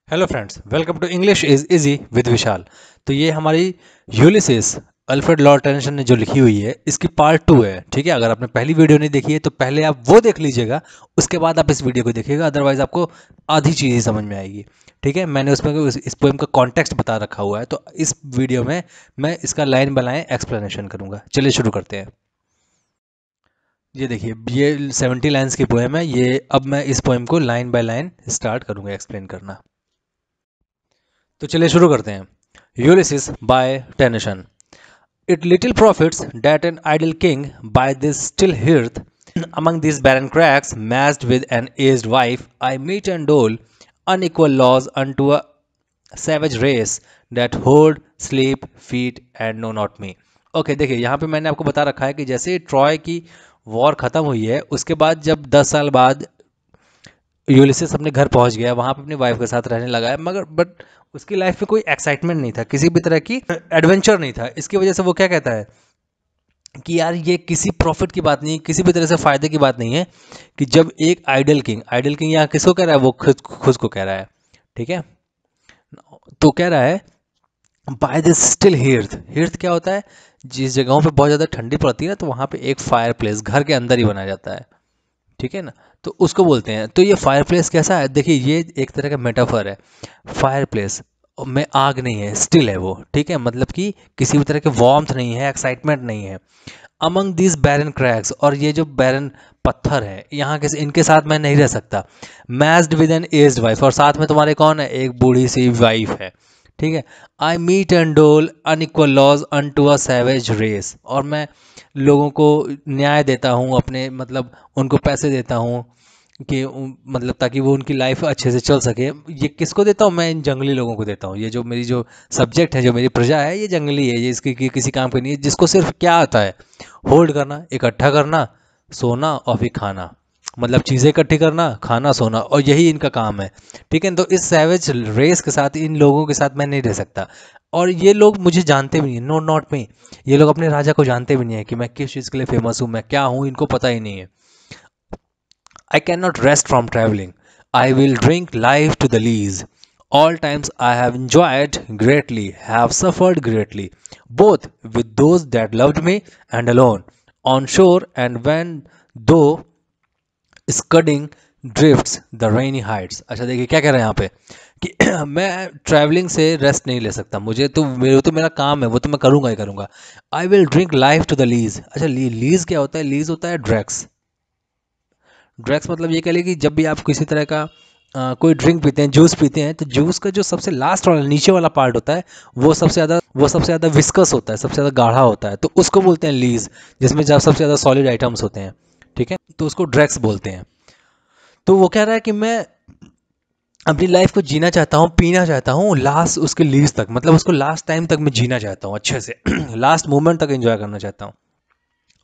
Hello friends, welcome to English is easy with Vishal. तो ये हमारी यूलिसिस अल्फ्रेड लॉर्ड टेनिसन ने जो लिखी हुई है, इसकी पार्ट 2 है। ठीक है, अगर आपने पहली वीडियो नहीं देखी है तो पहले आप वो देख लीजिएगा, उसके बाद आप इस वीडियो को देखिएगा, अदरवाइज आपको आधी चीज़ ही समझ में आएगी। ठीक है, मैंने उसमें इस पोएम का कॉन्टेक्स्ट बता रखा हुआ है, तो इस वीडियो में मैं इसका लाइन बाय लाइन एक्सप्लेनेशन करूंगा। चलिए शुरू करते हैं। ये देखिए, ये 70 लाइन्स की पोएम है। ये अब मैं इस पोएम को लाइन बाय लाइन स्टार्ट करूंगा एक्सप्लेन करना। तो चलिए शुरू करते हैं। Ulysses by Tennyson. It little profits that an idle king by this still hearth among these barren crags, matched with an aged wife, I meet and dole unequal laws unto a savage race that hold, sleep, feed and know not me. Okay देखिए, यहाँ पे मैंने आपको बता रखा है कि जैसे ट्रॉय की वॉर ख़त्म हुई है, उसके बाद जब 10 साल बाद यूलिसिस अपने घर पहुंच गया, वहां पे अपनी वाइफ के साथ रहने लगा है, मगर बट उसकी लाइफ में कोई एक्साइटमेंट नहीं था, किसी भी तरह की एडवेंचर नहीं था। इसकी वजह से वो क्या कहता है कि यार ये किसी प्रॉफिट की बात नहीं, किसी भी तरह से फायदे की बात नहीं है कि जब एक आइडल किंग यहाँ किसको कह रहा है, वो खुद खुद को कह रहा है। ठीक है, तो कह रहा है बाय दिस स्टिल हिर्थ। हिर्थ क्या होता है? जिस जगहों पे बहुत ज़्यादा ठंडी पड़ती है ना, तो वहाँ पे एक फायर प्लेस घर के अंदर ही बनाया जाता है। ठीक है ना, तो उसको बोलते हैं। तो ये फायर प्लेस कैसा है? देखिए, ये एक तरह का मेटाफर है। फायर प्लेस में आग नहीं है, स्टिल है वो। ठीक है, मतलब कि किसी भी तरह के वार्मथ नहीं है, एक्साइटमेंट नहीं है। अमंग दिस बैरन क्रैक्स, और ये जो बैरन पत्थर है यहाँ के, इनके साथ मैं नहीं रह सकता। Matched with an aged wife, और साथ में तुम्हारे कौन है? एक बूढ़ी सी वाइफ है। ठीक है, I mete and dole unequal laws unto a savage race, और मैं लोगों को न्याय देता हूँ, अपने मतलब उनको पैसे देता हूँ कि मतलब ताकि वो उनकी लाइफ अच्छे से चल सके। ये किसको देता हूँ? मैं इन जंगली लोगों को देता हूँ। ये जो मेरी जो सब्जेक्ट है, जो मेरी प्रजा है, ये जंगली है, ये इसकी किसी काम की नहीं है, जिसको सिर्फ क्या आता है? होल्ड करना, इकट्ठा करना, सोना और फिर खाना। मतलब चीज़ें इकट्ठी करना, खाना, सोना, और यही इनका काम है। ठीक है, तो इस सैवेज रेस के साथ, इन लोगों के साथ मैं नहीं रह सकता। और ये लोग मुझे जानते भी नहीं, नो नॉट मी। ये लोग अपने राजा को जानते भी नहीं है कि मैं किस चीज़ के लिए फेमस हूँ, मैं क्या हूँ, इनको पता ही नहीं है। I cannot rest from traveling. I will drink life to the lees. All times I have enjoyed greatly, have suffered greatly, both with those that loved me and alone, on shore and when though scudding drifts the rainy heights. अच्छा देखिए क्या कह रहे हैं यहाँ पे कि मैं ट्रैवलिंग से रेस्ट नहीं ले सकता, मेरे तो मेरा काम है, वो तो मैं करूँगा ही करूँगा। I will drink life to the lees. अच्छा, लीज क्या होता है? लीज होता है ड्रग्स। ड्रग्स मतलब ये कह लिए कि जब भी आप किसी तरह का कोई ड्रिंक पीते हैं, जूस पीते हैं, तो जूस का जो सबसे लास्ट वाला नीचे वाला पार्ट होता है, वो सबसे ज़्यादा विस्कस होता है, सबसे ज़्यादा गाढ़ा होता है, तो उसको बोलते हैं लीज, जिसमें जब सबसे ज़्यादा सॉलिड आइटम्स होते हैं। ठीक है, तो उसको ड्रग्स बोलते हैं। तो वो कह रहा है कि मैं अपनी लाइफ को जीना चाहता हूँ, पीना चाहता हूँ लास्ट उसके लीज तक, मतलब उसको लास्ट टाइम तक मैं जीना चाहता हूँ अच्छे से लास्ट मोमेंट तक एंजॉय करना चाहता हूँ।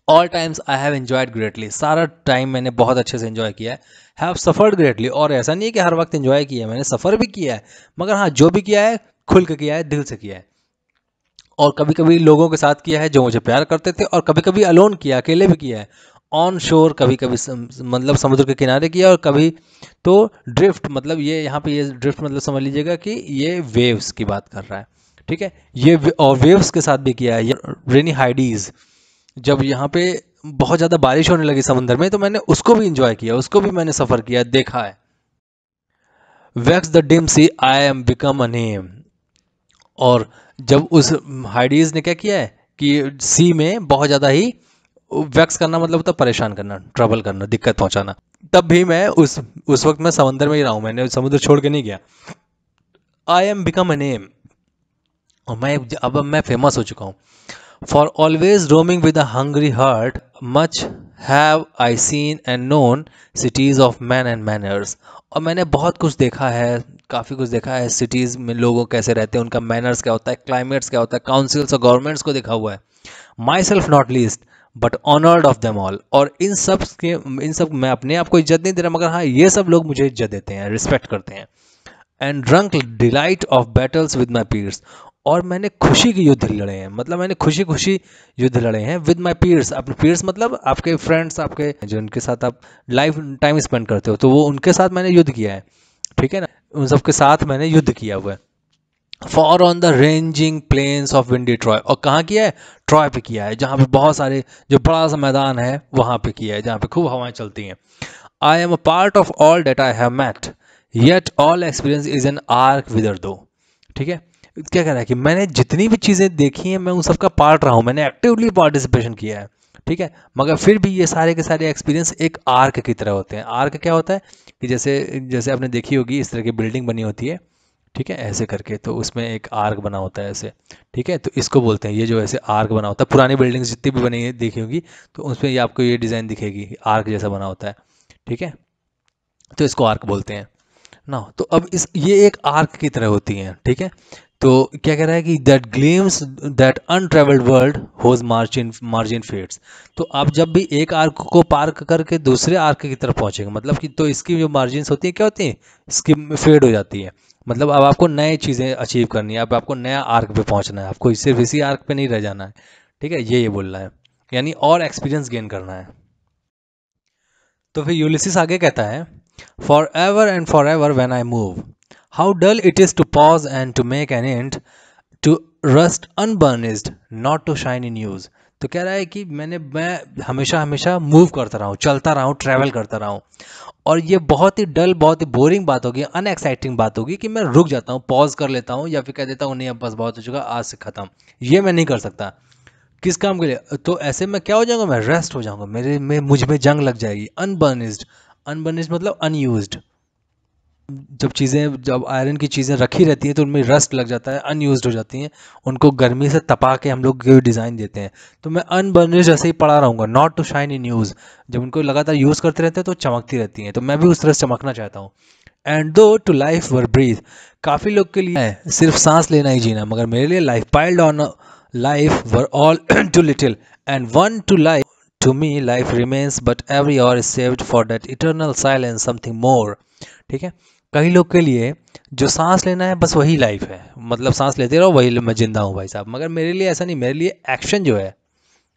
All times I have enjoyed greatly, सारा टाइम मैंने बहुत अच्छे से एंजॉय किया है। हैव सफर्ड ग्रेटली, और ऐसा नहीं है कि हर वक्त एंजॉय किया है, मैंने सफ़र भी किया है, मगर हाँ, जो भी किया है खुल के किया है, दिल से किया है। और कभी कभी लोगों के साथ किया है जो मुझे प्यार करते थे, और कभी कभी अलोन किया, अकेले भी किया है। ऑन शोर, कभी कभी मतलब समुद्र के किनारे किया, और कभी तो ड्रिफ्ट, मतलब ये यहाँ पे ये ड्रिफ्ट मतलब समझ लीजिएगा कि ये वेव्स की बात कर रहा है। ठीक है, और वेव्स के साथ भी किया है। रेनी हाइडीज, जब यहाँ पे बहुत ज़्यादा बारिश होने लगी समुद्र में, तो मैंने उसको भी इंजॉय किया, उसको भी मैंने सफ़र किया, देखा है। Vexed the dim sea I am become a name, और जब उस हाइडीज ने क्या किया है कि सी में बहुत ज़्यादा ही वैक्स करना, मतलब होता है परेशान करना, ट्रबल करना, दिक्कत पहुंचाना, तब भी मैं उस वक्त मैं समंदर में ही रहा हूँ, मैंने समुद्र छोड़ के नहीं गया। आई एम बिकम अ नेम, और अब मैं फेमस हो चुका हूँ। For always roaming with a hungry heart, much have I seen and known cities of men and manners. और मैंने बहुत कुछ देखा है, काफ़ी कुछ देखा है सिटीज़ में लोगों कैसे रहते हैं, उनका मैनर्स क्या होता है, क्लाइमेट्स क्या होता है, काउंसिल्स और गवर्नमेंट्स को देखा हुआ है। My self not least but honoured of them all, और इन सब मैं अपने आप को इज्जत नहीं दे रहा, मगर हाँ, ये सब लोग मुझे इज्जत देते हैं, रिस्पेक्ट करते हैं। And drunk delight of battles with my peers, और मैंने खुशी के युद्ध लड़े हैं, मतलब मैंने खुशी खुशी युद्ध लड़े हैं विद माई पीयर्स। अपने पीयर्स मतलब आपके फ्रेंड्स, आपके जो उनके साथ आप लाइफ टाइम स्पेंड करते हो, तो वो उनके साथ मैंने युद्ध किया है। ठीक है ना, उन सब के साथ मैंने युद्ध किया हुआ है। Far on the ringing plains of windy Troy, और कहाँ किया है? ट्रॉय पे किया है, जहाँ पे बहुत सारे, जो बड़ा सा मैदान है वहाँ पे किया है, जहाँ पे खूब हवाएं चलती हैं। I am a part of all that I have met, yet all experience is an arch विदर दो। ठीक है, क्या कह रहा है कि मैंने जितनी भी चीज़ें देखी हैं मैं उन सबका पार्ट रहा हूँ, मैंने एक्टिवली पार्टिसिपेशन किया है। ठीक है, मगर फिर भी ये सारे के सारे एक्सपीरियंस एक आर्क की तरह होते हैं। आर्क क्या होता है कि जैसे जैसे आपने देखी होगी इस तरह की बिल्डिंग बनी होती है, ठीक है, ऐसे करके, तो उसमें एक आर्क बना होता है ऐसे। ठीक है, तो इसको बोलते हैं, ये जो ऐसे आर्क बना होता है, पुरानी बिल्डिंग्स जितनी भी बनी है देखी होगी तो उसमें ये आपको ये डिज़ाइन दिखेगी, आर्क जैसा बना होता है। ठीक है, तो इसको आर्क बोलते हैं ना। तो अब इस ये एक आर्क की तरह होती हैं। ठीक है, तो क्या कह रहा है कि that gleams that untravelled world whose margin fades. तो आप जब भी एक आर्क को पार करके दूसरे आर्क की तरफ पहुंचेंगे, मतलब कि तो इसकी जो मार्जिन होती है क्या होती है? इसकी फेड हो जाती है। मतलब अब आपको नई चीज़ें अचीव करनी है, अब आपको नया आर्क पे पहुंचना है, आपको सिर्फ इसी आर्क पे नहीं रह जाना है। ठीक है, ये बोल रहा है, यानी और एक्सपीरियंस गेन करना है। तो फिर यूलिसिस आगे कहता है, for ever and for ever when I move, how dull it is to pause and to make an end, to rust unburnished, not to shine in use. तो कह रहा है कि मैं हमेशा हमेशा मूव करता रहा हूँ, चलता रहा हूँ, ट्रैवल करता रहा हूँ, और ये बहुत ही डल, बहुत ही बोरिंग बात होगी, अनएक्साइटिंग बात होगी कि मैं रुक जाता हूँ, पॉज कर लेता हूँ, या फिर कह देता हूँ नहीं अब बस बहुत हो चुका, आज से ख़त्म। ये मैं नहीं कर सकता। किस काम के लिए? तो ऐसे में क्या हो जाऊंगा? मैं रेस्ट हो जाऊंगा, मेरे में मुझ में जंग लग जाएगी। अनबर्निस्ड, अनबर्निस्ड मतलब अनयूज्ड। जब आयरन की चीज़ें रखी रहती हैं तो उनमें रस्ट लग जाता है, अनयूज्ड हो जाती हैं, उनको गर्मी से तपा के हम लोग डिज़ाइन देते हैं। तो मैं अनबर्निश्ड ऐसे ही पड़ा रहूँगा, not to shine in use. जब उनको लगातार यूज़ करते रहते हैं तो चमकती रहती हैं, तो मैं भी उस तरह से चमकना चाहता हूँ। एंड दो टू लाइफ वर ब्रीथ, काफ़ी लोग के लिए है सिर्फ सांस लेना ही जीना, मगर मेरे लिए life piled on life were all too little and one to life. To me life remains but every hour is saved for that eternal silence, something more. ठीक है, कई लोग के लिए जो सांस लेना है बस वही लाइफ है, मतलब सांस लेते रहो वही मैं जिंदा हूँ भाई साहब। मगर मेरे लिए ऐसा नहीं, मेरे लिए एक्शन जो है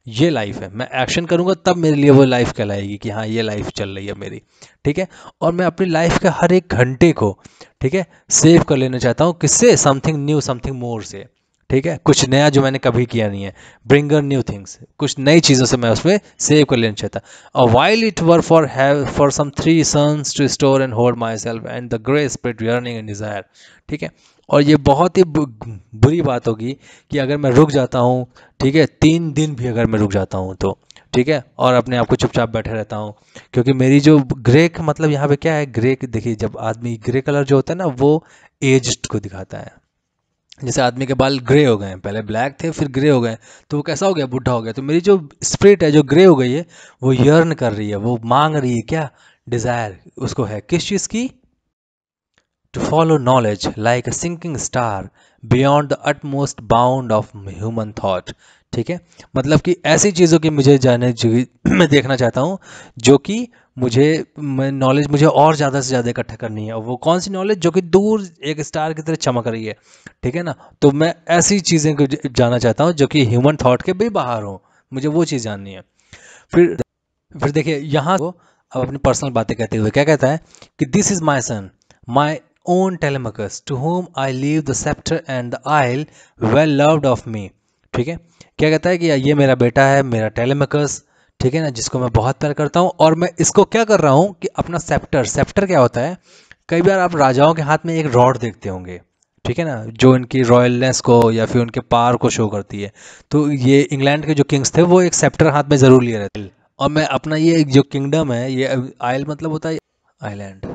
ये लाइफ है। मैं एक्शन करूँगा तब मेरे लिए वो लाइफ कहलाएगी कि हाँ ये लाइफ चल रही है मेरी। ठीक है, और मैं अपनी लाइफ के हर एक घंटे को, ठीक है, सेव कर लेना चाहता हूँ। किससे? समथिंग न्यू, समथिंग मोर से। ठीक है, कुछ नया जो मैंने कभी किया नहीं है, ब्रिंगर न्यू थिंग्स, कुछ नई चीज़ों से मैं उसमें सेव कर लेना चाहता। और while it were for some 3 sons to store and hold my self and the grey spirit yearning and desire. ठीक है, और ये बहुत ही बुरी बात होगी कि अगर मैं रुक जाता हूँ, ठीक है, 3 दिन भी अगर मैं रुक जाता हूँ तो, ठीक है, और अपने आप को चुपचाप बैठे रहता हूँ, क्योंकि मेरी जो ग्रे का मतलब यहाँ पे क्या है, ग्रे देखिए, जब आदमी ग्रे कलर जो होता है ना वो एज्ड को दिखाता है। जैसे आदमी के बाल ग्रे हो गए हैं, पहले ब्लैक थे फिर ग्रे हो गए, तो वो कैसा हो गया? बुढ़ा हो गया। तो मेरी जो स्पिरिट है जो ग्रे हो गई है, वो यर्न कर रही है, वो मांग रही है क्या? डिज़ायर उसको है, किस चीज़ की? To follow knowledge like a sinking star beyond the utmost bound of human thought. ठीक है, मतलब कि ऐसी चीज़ों की मुझे जाने मैं देखना चाहता हूँ जो कि मुझे नॉलेज मुझे और ज़्यादा से ज़्यादा इकट्ठा करनी है, और वो कौन सी नॉलेज? जो कि दूर एक स्टार की तरह चमक रही है। ठीक है ना, तो मैं ऐसी चीज़ें को जानना चाहता हूँ जो कि ह्यूमन थॉट के भी बाहर हो, मुझे वो चीज़ जाननी है। फिर फिर देखिए यहाँ वो अब अपनी पर्सनल बातें कहते हुए क्या कहता है कि this is my son, my own Telemachus, to whom I leave the sceptre and the isle, well loved of me. ठीक है, क्या कहता है कि ये मेरा बेटा है, मेरा टेलेमकस, ठीक है ना, जिसको मैं बहुत प्यार करता हूँ, और मैं इसको क्या कर रहा हूँ कि अपना सेप्टर, सेप्टर क्या होता है? कई बार आप राजाओं के हाथ में एक रॉड देखते होंगे, ठीक है ना, जो इनकी रॉयलनेस को या फिर उनके पावर को शो करती है। तो ये इंग्लैंड के जो किंग्स थे वो एक सेप्टर हाथ में ज़रूर लिए रहते, और मैं अपना ये जो किंगडम है, ये आइल मतलब होता है आइलैंड,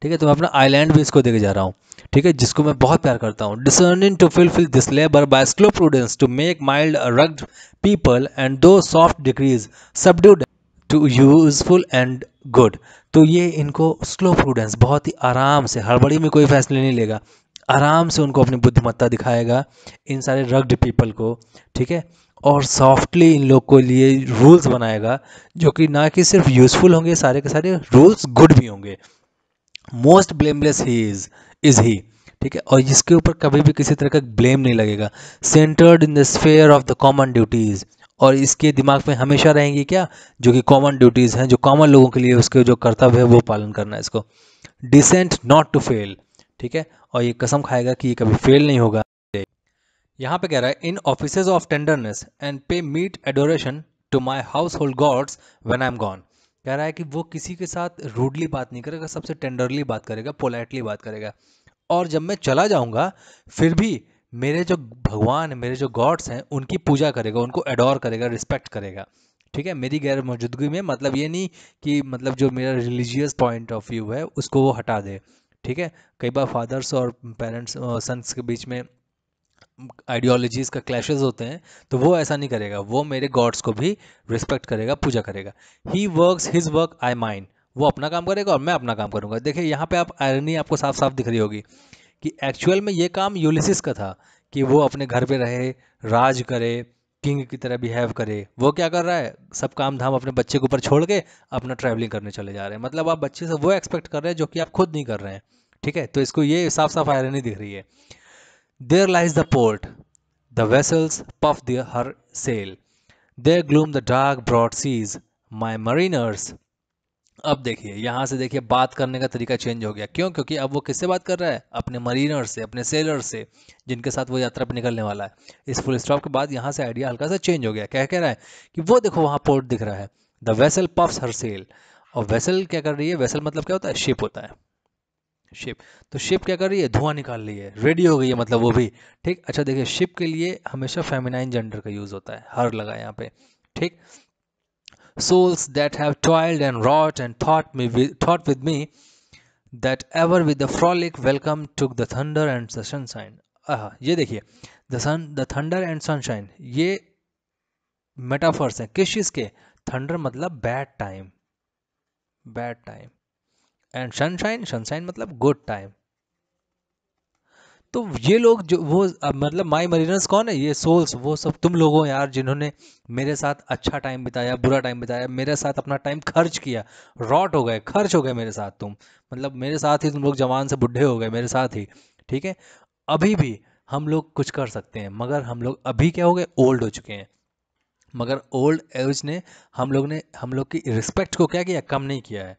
ठीक है, तो मैं अपना आइलैंड भी इसको देके जा रहा हूँ, ठीक है, जिसको मैं बहुत प्यार करता हूँ। Discerning to fulfil this labour by slow prudence to make mild rugged people and through soft degrees subdued to useful and good. तो ये इनको स्लो प्रूडेंस, बहुत ही आराम से, हड़बड़ी में कोई फैसले नहीं लेगा, आराम से उनको अपनी बुद्धिमत्ता दिखाएगा इन सारे रग्ड पीपल को, ठीक है, और सॉफ्टली इन लोग को लिए रूल्स बनाएगा जो कि ना कि सिर्फ यूजफुल होंगे, सारे के सारे रूल्स गुड भी होंगे। Most blameless he is he, ठीक है, और जिसके ऊपर कभी भी किसी तरह का ब्लेम नहीं लगेगा। Centred in the sphere of the common duties, और इसके दिमाग में हमेशा रहेंगी क्या? जो कि कॉमन ड्यूटीज हैं, जो कॉमन लोगों के लिए उसके जो कर्तव्य है वो पालन करना है इसको। डिसेंट नॉट टू फेल, ठीक है, और ये कसम खाएगा कि ये कभी फेल नहीं होगा। यहाँ पे कह रहा है in offices of tenderness and pay meet adoration to my household gods when I am gone. कह रहा है कि वो किसी के साथ रूडली बात नहीं करेगा, सबसे टेंडरली बात करेगा, पोलाइटली बात करेगा, और जब मैं चला जाऊंगा फिर भी मेरे जो भगवान है, मेरे जो गॉड्स हैं, उनकी पूजा करेगा, उनको एडोर करेगा, रिस्पेक्ट करेगा, ठीक है, मेरी गैर मौजूदगी में। मतलब ये नहीं कि मतलब जो मेरा रिलीजियस पॉइंट ऑफ व्यू है उसको वो हटा दे, ठीक है। कई बार फादर्स और पेरेंट्स सन्स के बीच में आइडियोलॉजीज का क्लैशेस होते हैं, तो वो ऐसा नहीं करेगा, वो मेरे गॉड्स को भी रिस्पेक्ट करेगा, पूजा करेगा। He works his work I mine, वो अपना काम करेगा और मैं अपना काम करूंगा। देखिए यहाँ पे आप आयरनी आपको साफ साफ दिख रही होगी कि एक्चुअल में ये काम यूलिसिस का था कि वो अपने घर पे रहे, राज करे, किंग की तरह बिहेव करे। वो क्या कर रहा है, सब काम धाम अपने बच्चे के ऊपर छोड़ के अपना ट्रैवलिंग करने चले जा रहे हैं। मतलब आप बच्चे से वो एक्सपेक्ट कर रहे हैं जो कि आप खुद नहीं कर रहे हैं, ठीक है। तो इसको ये साफ साफ आयरनी दिख रही है। There lies the port, the vessels puff her sail. There gloom the dark broad seas, my mariners. अब देखिए यहाँ से देखिए बात करने का तरीका चेंज हो गया। क्यों? क्योंकि अब वो किससे बात कर रहा है, अपने मरीनर से, अपने सेलर से, जिनके साथ वो यात्रा पर निकलने वाला है। इस फुल स्टॉप के बाद यहाँ से आइडिया हल्का सा चेंज हो गया। क्या कह रहा है कि वो देखो वहाँ पोर्ट दिख रहा है, the vessel puffs her sail. और वेसल क्या कर रही है, वेसल मतलब क्या होता है, शिप होता है, शिप। तो शिप क्या कर रही है, धुआं निकाल रही है, रेडी हो गई है, मतलब वो भी, ठीक। अच्छा देखिए शिप के लिए हमेशा फेमिनाइन जेंडर का यूज होता है, हर लगा यहाँ पे, ठीक। souls that have toiled and wrought and thought with me that ever with the frolic welcome took the thunder and the sunshine। ये देखिए the thunder and sunshine, ये मेटाफर्स हैं किस चीज के, थंडर मतलब bad time, bad time, and sunshine, sunshine मतलब good time. तो ये लोग जो वो मतलब माई मरीनर्स कौन है, ये सोल्स, वो सब तुम लोग हो यार जिन्होंने मेरे साथ अच्छा टाइम बिताया, बुरा टाइम बिताया, मेरे साथ अपना टाइम खर्च किया, रॉट हो गए, खर्च हो गए मेरे साथ तुम, मतलब मेरे साथ ही तुम लोग जवान से बुढ़े हो गए मेरे साथ ही, ठीक है। अभी भी हम लोग कुछ कर सकते हैं, मगर हम लोग अभी क्या हो गए, ओल्ड हो चुके हैं। मगर ओल्ड एज ने हम लोग की रिस्पेक्ट को क्या किया, कम नहीं किया है,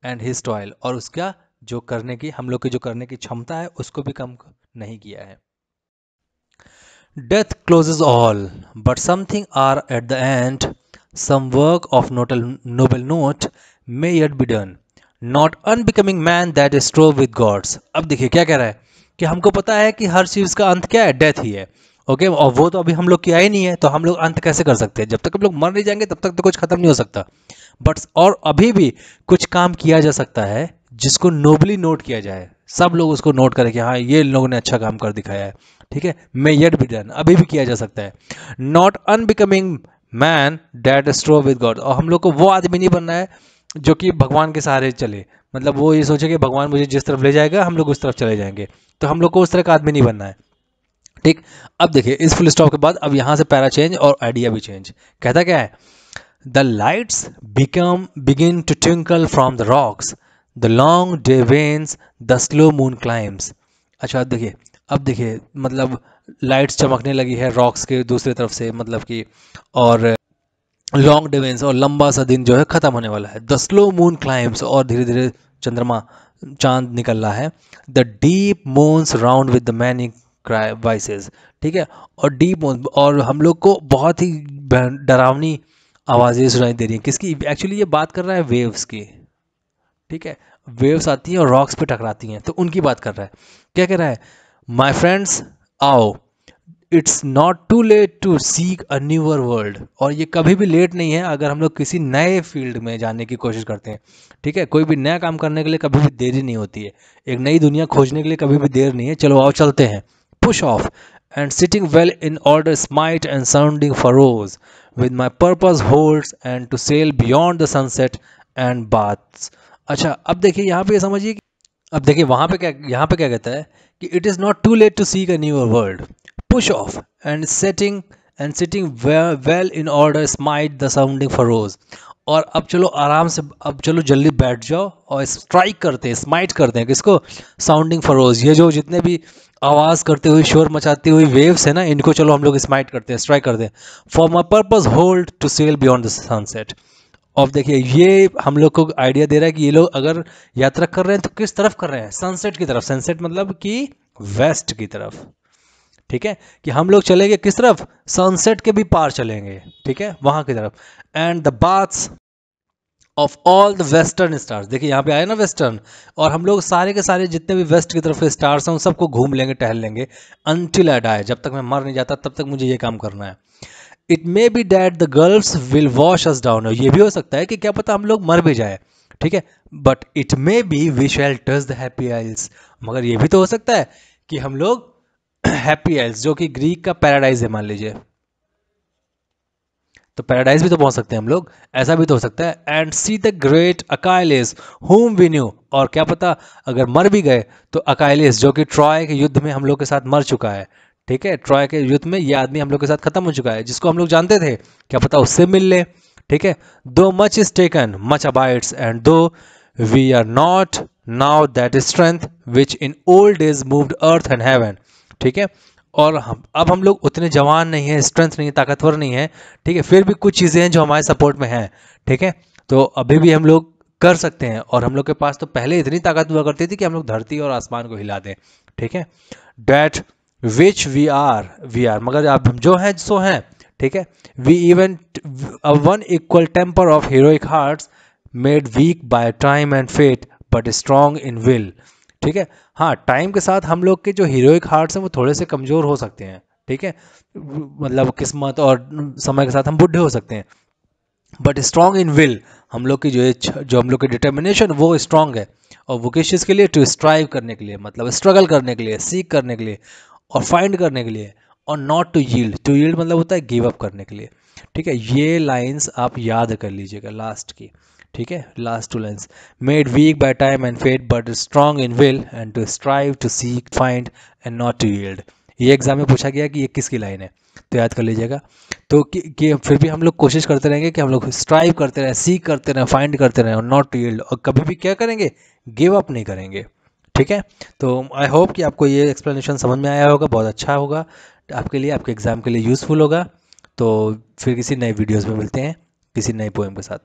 एंड हिज टॉयल, और उसका जो करने की हम लोग की जो करने की क्षमता है उसको भी कम नहीं किया है। Death closes all but something are at the end, some work of noble note may yet be done, not unbecoming man that strove with gods. अब देखिए क्या कह रहा है कि हमको पता है कि हर चीज का अंत क्या है, डेथ ही है, ओके। और वो तो अभी हम लोग किया ही नहीं है, तो हम लोग अंत कैसे कर सकते हैं, जब तक हम लोग मर नहीं जाएंगे तब तक तो कुछ खत्म नहीं हो सकता। बट और अभी भी कुछ काम किया जा सकता है जिसको नोबली नोट किया जाए, सब लोग उसको नोट करें कि हाँ ये लोगों ने अच्छा काम कर दिखाया है, ठीक है। मे येट बी डन, अभी भी किया जा सकता है। Not unbecoming man that strove with god, और हम लोग को वो आदमी नहीं बनना है जो कि भगवान के सहारे चले, मतलब वो ये सोचे कि भगवान मुझे जिस तरफ ले जाएगा हम लोग उस तरफ चले जाएंगे, तो हम लोग को उस तरह का आदमी नहीं बनना है, ठीक। अब देखिए इस फुल स्टॉप के बाद अब यहां से पैरा चेंज और आइडिया भी चेंज। कहता क्या है, the lights begin to twinkle from the rocks, the long day wanes, the slow moon climbs. अच्छा अब देखिए मतलब लाइट्स चमकने लगी है रॉक्स के दूसरी तरफ से, मतलब कि, और लॉन्ग डे वेन्स, और लंबा सा दिन जो है खत्म होने वाला है। द स्लो मून क्लाइम्स, और धीरे धीरे चंद्रमा चांद निकल रहा है। The deep moans round with the many cry voices, ठीक है। और डीप, और हम लोग को बहुत ही डरावनी आवाज़ें सुनाई दे रही हैं। किसकी, एक्चुअली ये बात कर रहा है वेव्स की, ठीक है। वेव्स आती हैं और रॉक्स पे टकराती हैं, तो उनकी बात कर रहा है। क्या कह रहा है, माय फ्रेंड्स आओ, it's not too late to seek a newer world. और ये कभी भी लेट नहीं है अगर हम लोग किसी नए फील्ड में जाने की कोशिश करते हैं, ठीक है। कोई भी नया काम करने के लिए कभी भी देरी नहीं होती है, एक नई दुनिया खोजने के लिए कभी भी देर नहीं है। चलो आओ चलते हैं। Push of and sitting well in order smite and sounding furrows with my purpose holds and to sail beyond the sunset and baths। अच्छा अब देखिए यहाँ पे समझिए कि अब देखिए वहाँ पे क्या, यहाँ पे क्या कहता है कि it is not too late to seek a newer world, push off and sitting well in order smite the sounding furrows। और अब चलो आराम से, अब चलो जल्दी बैठ जाओ और स्ट्राइक करते हैं, स्माइट करते हैं किसको, साउंडिंग फरोज, ये जो जितने भी आवाज़ करते हुए शोर मचाती हुई वेव्स है ना, इनको चलो हम लोग स्माइट करते हैं, स्ट्राइक करते हैं। For my purpose hold to sail beyond the sunset, और देखिए ये हम लोग को आइडिया दे रहा है कि ये लोग अगर यात्रा कर रहे हैं तो किस तरफ कर रहे हैं, सनसेट की तरफ। सनसेट मतलब कि वेस्ट की तरफ, ठीक है, कि हम लोग चलेंगे किस तरफ, सनसेट के भी पार चलेंगे, ठीक है, वहां की तरफ। And the baths of all the western stars, देखिए यहाँ पे आए ना वेस्टर्न, और हम लोग सारे के सारे जितने भी वेस्ट की तरफ के स्टार्स हैं उन सबको घूम लेंगे, टहल लेंगे, अनटिल आई डाई, जब तक मैं मर नहीं जाता तब तक मुझे ये काम करना है। It may B that the girls will wash us down, ये भी हो सकता है कि क्या पता हम लोग मर भी जाए, ठीक है, but it may be we shall touch the happy isles, मगर ये भी तो हो सकता है कि हम लोग हैप्पी आइल्स, जो कि ग्रीक का पैराडाइज है मान लीजिए, तो पैराडाइज भी तो पहुंच सकते हैं हम लोग, ऐसा भी तो हो सकता है। And see the great Achilles whom we knew, और क्या पता अगर मर भी गए तो अकाइलिस जो कि ट्रॉय के युद्ध में हम लोग के साथ मर चुका है, ठीक है, ट्रॉय के युद्ध में ये आदमी हम लोग के साथ खत्म हो चुका है, जिसको हम लोग जानते थे, क्या पता उससे मिल ले, ठीक है। Though much is taken much abides, and though we are not now that strength which in old days moved earth and heaven, ठीक है, और अब हम लोग उतने जवान नहीं है, स्ट्रेंथ नहीं है, ताकतवर नहीं है, ठीक है, फिर भी कुछ चीज़ें हैं जो हमारे सपोर्ट में हैं, ठीक है, तो अभी भी हम लोग कर सकते हैं, और हम लोग के पास तो पहले इतनी ताकत हुआ करती थी कि हम लोग धरती और आसमान को हिला दें, ठीक है। डैट विच वी आर, मगर अब हम जो हैं सो हैं, ठीक है। We even one equal temper of heroic hearts made weak by time and fate but strong in will, ठीक है। हाँ, टाइम के साथ हम लोग के जो हीरोइक हार्ट्स हैं वो थोड़े से कमज़ोर हो सकते हैं, ठीक है, मतलब किस्मत और समय के साथ हम बुढ़े हो सकते हैं, बट स्ट्रॉन्ग इन विल, हम लोग की जो हम लोग की डिटर्मिनेशन वो स्ट्रांग है, और वो किस चीज़ के लिए, टू स्ट्राइव करने के लिए, मतलब स्ट्रगल करने के लिए, सीख करने के लिए, और फाइंड करने के लिए, और not to yield, to yield मतलब होता है गिव अप करने के लिए, ठीक है। ये लाइंस आप याद कर लीजिएगा लास्ट की, ठीक है, last two lines, made weak by time and fate but strong in will and to strive to seek find and not to yield, ये एग्जाम में पूछा गया कि ये किसकी लाइन है, तो याद कर लीजिएगा। तो कि फिर भी हम लोग कोशिश करते रहेंगे कि हम लोग स्ट्राइव करते रहें, सीख करते रहें, फाइंड करते रहें, और नॉट टू यील्ड, और कभी भी क्या करेंगे, गिव अप नहीं करेंगे, ठीक है। तो आई होप कि आपको ये एक्सप्लेनेशन समझ में आया होगा, बहुत अच्छा होगा आपके लिए, आपके एग्ज़ाम के लिए यूज़फुल होगा। तो फिर किसी नए वीडियोज़ में मिलते हैं किसी नए पोएम के साथ।